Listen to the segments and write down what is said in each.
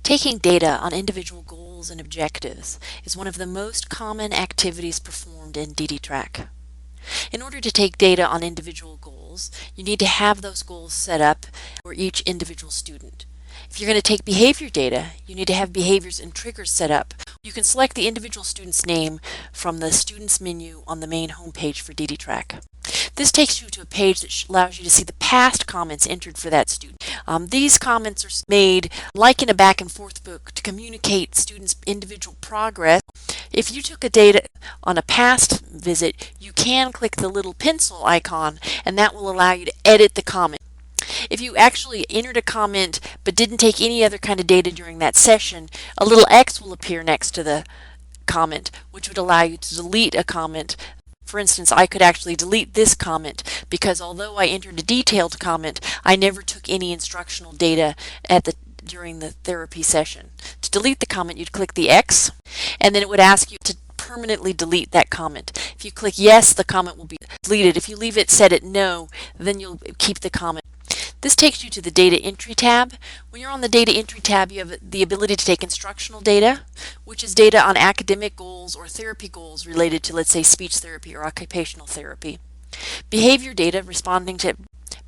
Taking data on individual goals and objectives is one of the most common activities performed in Ddtrac. In order to take data on individual goals, you need to have those goals set up for each individual student. If you're going to take behavior data, you need to have behaviors and triggers set up. You can select the individual student's name from the Students menu on the main homepage for Ddtrac. This takes you to a page that allows you to see the past comments entered for that student. These comments are made like in a back and forth book to communicate students' individual progress. If you took a data on a past visit, you can click the little pencil icon and that will allow you to edit the comment. If you actually entered a comment but didn't take any other kind of data during that session, a little X will appear next to the comment, which would allow you to delete a comment. For instance, I could actually delete this comment because although I entered a detailed comment, I never took any instructional data during the therapy session. To delete the comment, you'd click the X, and then it would ask you to permanently delete that comment. If you click yes, the comment will be deleted. If you leave it set at no, then you'll keep the comment. This takes you to the Data Entry tab. When you're on the Data Entry tab, you have the ability to take instructional data, which is data on academic goals or therapy goals related to, let's say, speech therapy or occupational therapy. Behavior data, responding to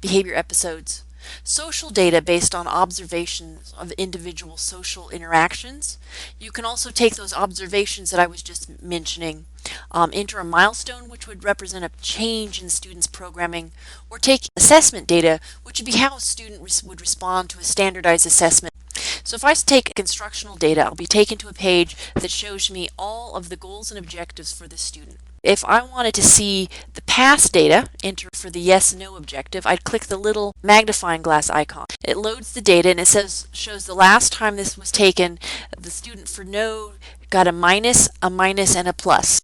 behavior episodes. Social data based on observations of individual social interactions. You can also take those observations that I was just mentioning, enter a milestone, which would represent a change in students' programming, or take assessment data, which would be how a student would respond to a standardized assessment. So if I take instructional data, I'll be taken to a page that shows me all of the goals and objectives for the student. If I wanted to see the past data, enter for the yes/no objective, I'd click the little magnifying glass icon. It loads the data and it shows the last time this was taken, the student for no got a minus, and a plus.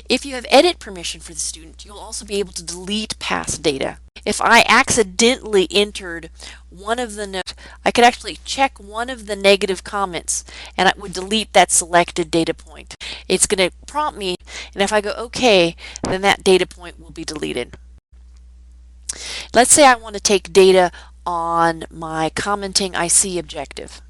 If you have edit permission for the student, you'll also be able to delete past data. If I accidentally entered one of the I could actually check one of the negative comments and I would delete that selected data point. It's going to prompt me, and if I go OK, then that data point will be deleted. Let's say I want to take data on my commenting I see objective.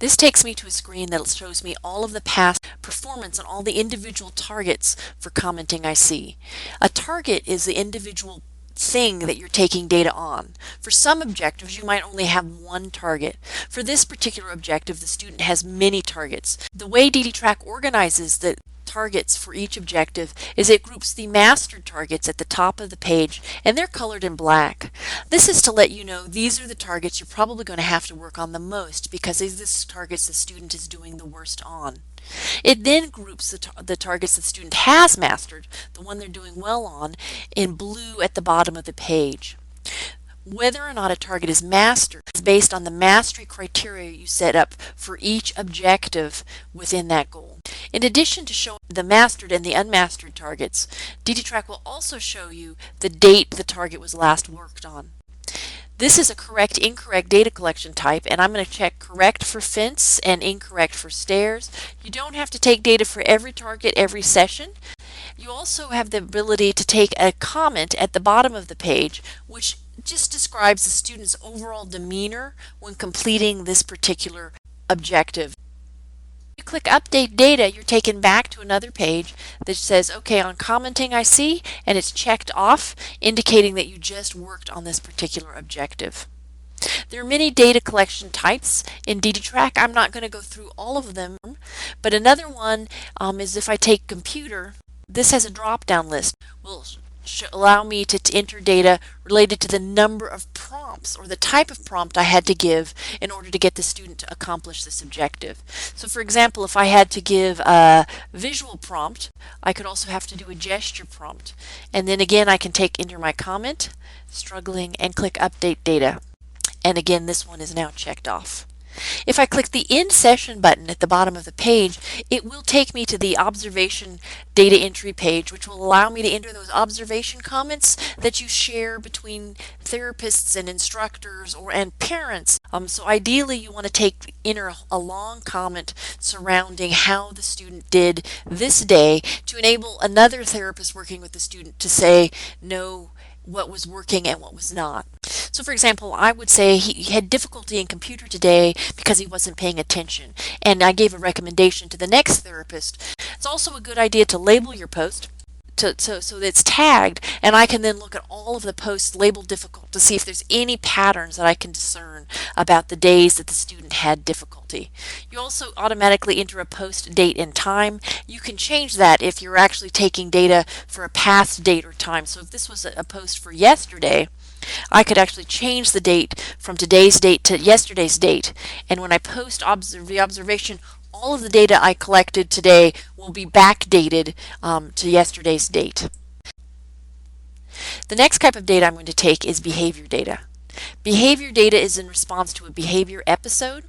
This takes me to a screen that shows me all of the past performance on all the individual targets for commenting I see. A target is the individual thing that you're taking data on. For some objectives, you might only have one target. For this particular objective, the student has many targets. The way Ddtrac organizes the targets for each objective is it groups the mastered targets at the top of the page, and they're colored in black. This is to let you know these are the targets you're probably going to have to work on the most because these are the targets the student is doing the worst on. It then groups the targets the student has mastered, the one they're doing well on, in blue at the bottom of the page. Whether or not a target is mastered is based on the mastery criteria you set up for each objective within that goal. In addition to showing the mastered and the unmastered targets, Ddtrac will also show you the date the target was last worked on. This is a correct-incorrect data collection type, and I'm going to check correct for fence and incorrect for stairs. You don't have to take data for every target every session. You also have the ability to take a comment at the bottom of the page, which just describes the student's overall demeanor when completing this particular objective. You click Update Data, you're taken back to another page that says, okay, on commenting I see, and it's checked off, indicating that you just worked on this particular objective. There are many data collection types in Ddtrac. I'm not going to go through all of them, but another one is if I take computer, this has a drop-down list. Will allow me to enter data related to the number of prompts or the type of prompt I had to give in order to get the student to accomplish this objective. So for example, if I had to give a visual prompt, I could also have to do a gesture prompt. And then again, I can enter my comment, struggling, and click Update Data. And again, this one is now checked off. If I click the End Session button at the bottom of the page, it will take me to the observation data entry page, which will allow me to enter those observation comments that you share between therapists and instructors and parents. So ideally you want to enter a long comment surrounding how the student did this day to enable another therapist working with the student to say, no, what was working and what was not. So So for example, I would say he had difficulty in computer today because he wasn't paying attention, and I gave a recommendation to the next therapist. It's also a good idea to label your post so that it's tagged, and I can then look at all of the posts labeled difficult to see if there's any patterns that I can discern about the days that the student had difficulty. You also automatically enter a post date and time. You can change that if you're actually taking data for a past date or time. So if this was a post for yesterday, I could actually change the date from today's date to yesterday's date, and when I post the observation, all of the data I collected today will be backdated to yesterday's date. The next type of data I'm going to take is behavior data. Behavior data is in response to a behavior episode,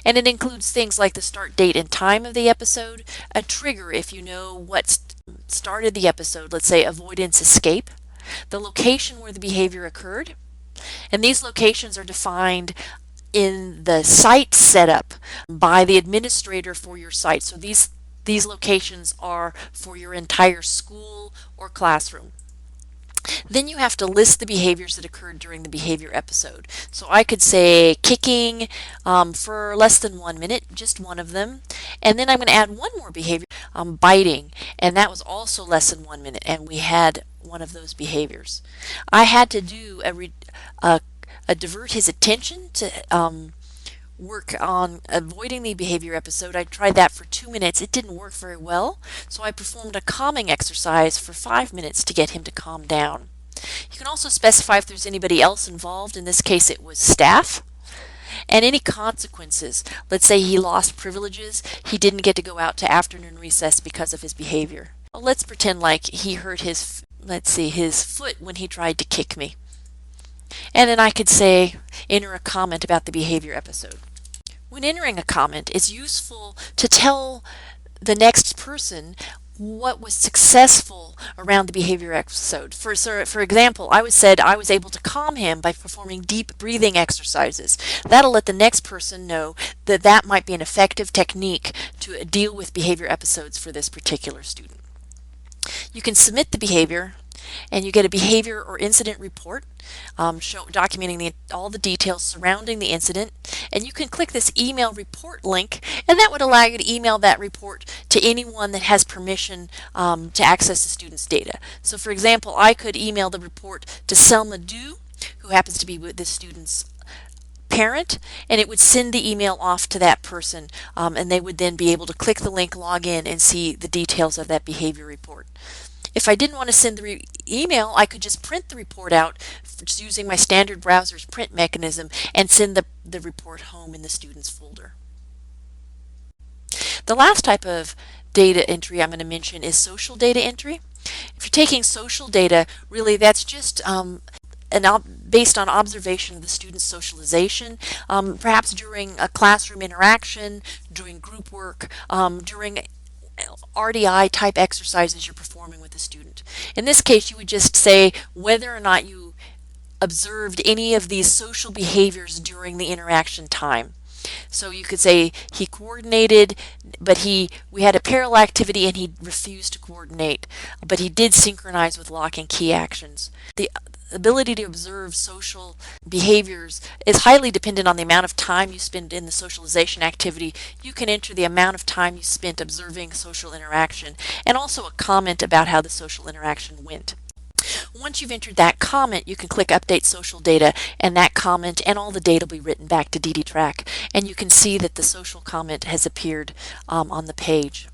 and it includes things like the start date and time of the episode, a trigger if you know what started the episode, let's say avoidance escape, the location where the behavior occurred, and these locations are defined in the site setup by the administrator for your site. So these locations are for your entire school or classroom. Then you have to list the behaviors that occurred during the behavior episode. So I could say kicking for less than 1 minute, just one of them. And then I'm going to add one more behavior, biting, and that was also less than 1 minute, and we had one of those behaviors. I had to do a divert his attention to work on avoiding the behavior episode. I tried that for 2 minutes. It didn't work very well, so I performed a calming exercise for 5 minutes to get him to calm down. You can also specify if there's anybody else involved. In this case, it was staff. And any consequences. Let's say he lost privileges. He didn't get to go out to afternoon recess because of his behavior. Well, let's pretend like he hurt his foot when he tried to kick me. And then I could say, enter a comment about the behavior episode. When entering a comment, it's useful to tell the next person what was successful around the behavior episode. For example, I said I was able to calm him by performing deep breathing exercises. That'll let the next person know that that might be an effective technique to deal with behavior episodes for this particular student. You can submit the behavior, and you get a behavior or incident report documenting all the details surrounding the incident, and you can click this email report link, and that would allow you to email that report to anyone that has permission to access the student's data. So for example, I could email the report to Selma Dew, who happens to be the student's parent, and it would send the email off to that person, and they would then be able to click the link, log in, and see the details of that behavior report. If I didn't want to send the email, I could just print the report out just using my standard browser's print mechanism and send the report home in the student's folder. The last type of data entry I'm going to mention is social data entry. If you're taking social data, really that's just based on observation of the student's socialization, perhaps during a classroom interaction, during group work, during RDI type exercises you're performing with the student. In this case, you would just say whether or not you observed any of these social behaviors during the interaction time. So you could say he coordinated, but we had a parallel activity and he refused to coordinate, but he did synchronize with lock and key actions. The ability to observe social behaviors is highly dependent on the amount of time you spend in the socialization activity. You can enter the amount of time you spent observing social interaction and also a comment about how the social interaction went. Once you've entered that comment, you can click Update Social Data, and that comment and all the data will be written back to Ddtrac, and you can see that the social comment has appeared on the page.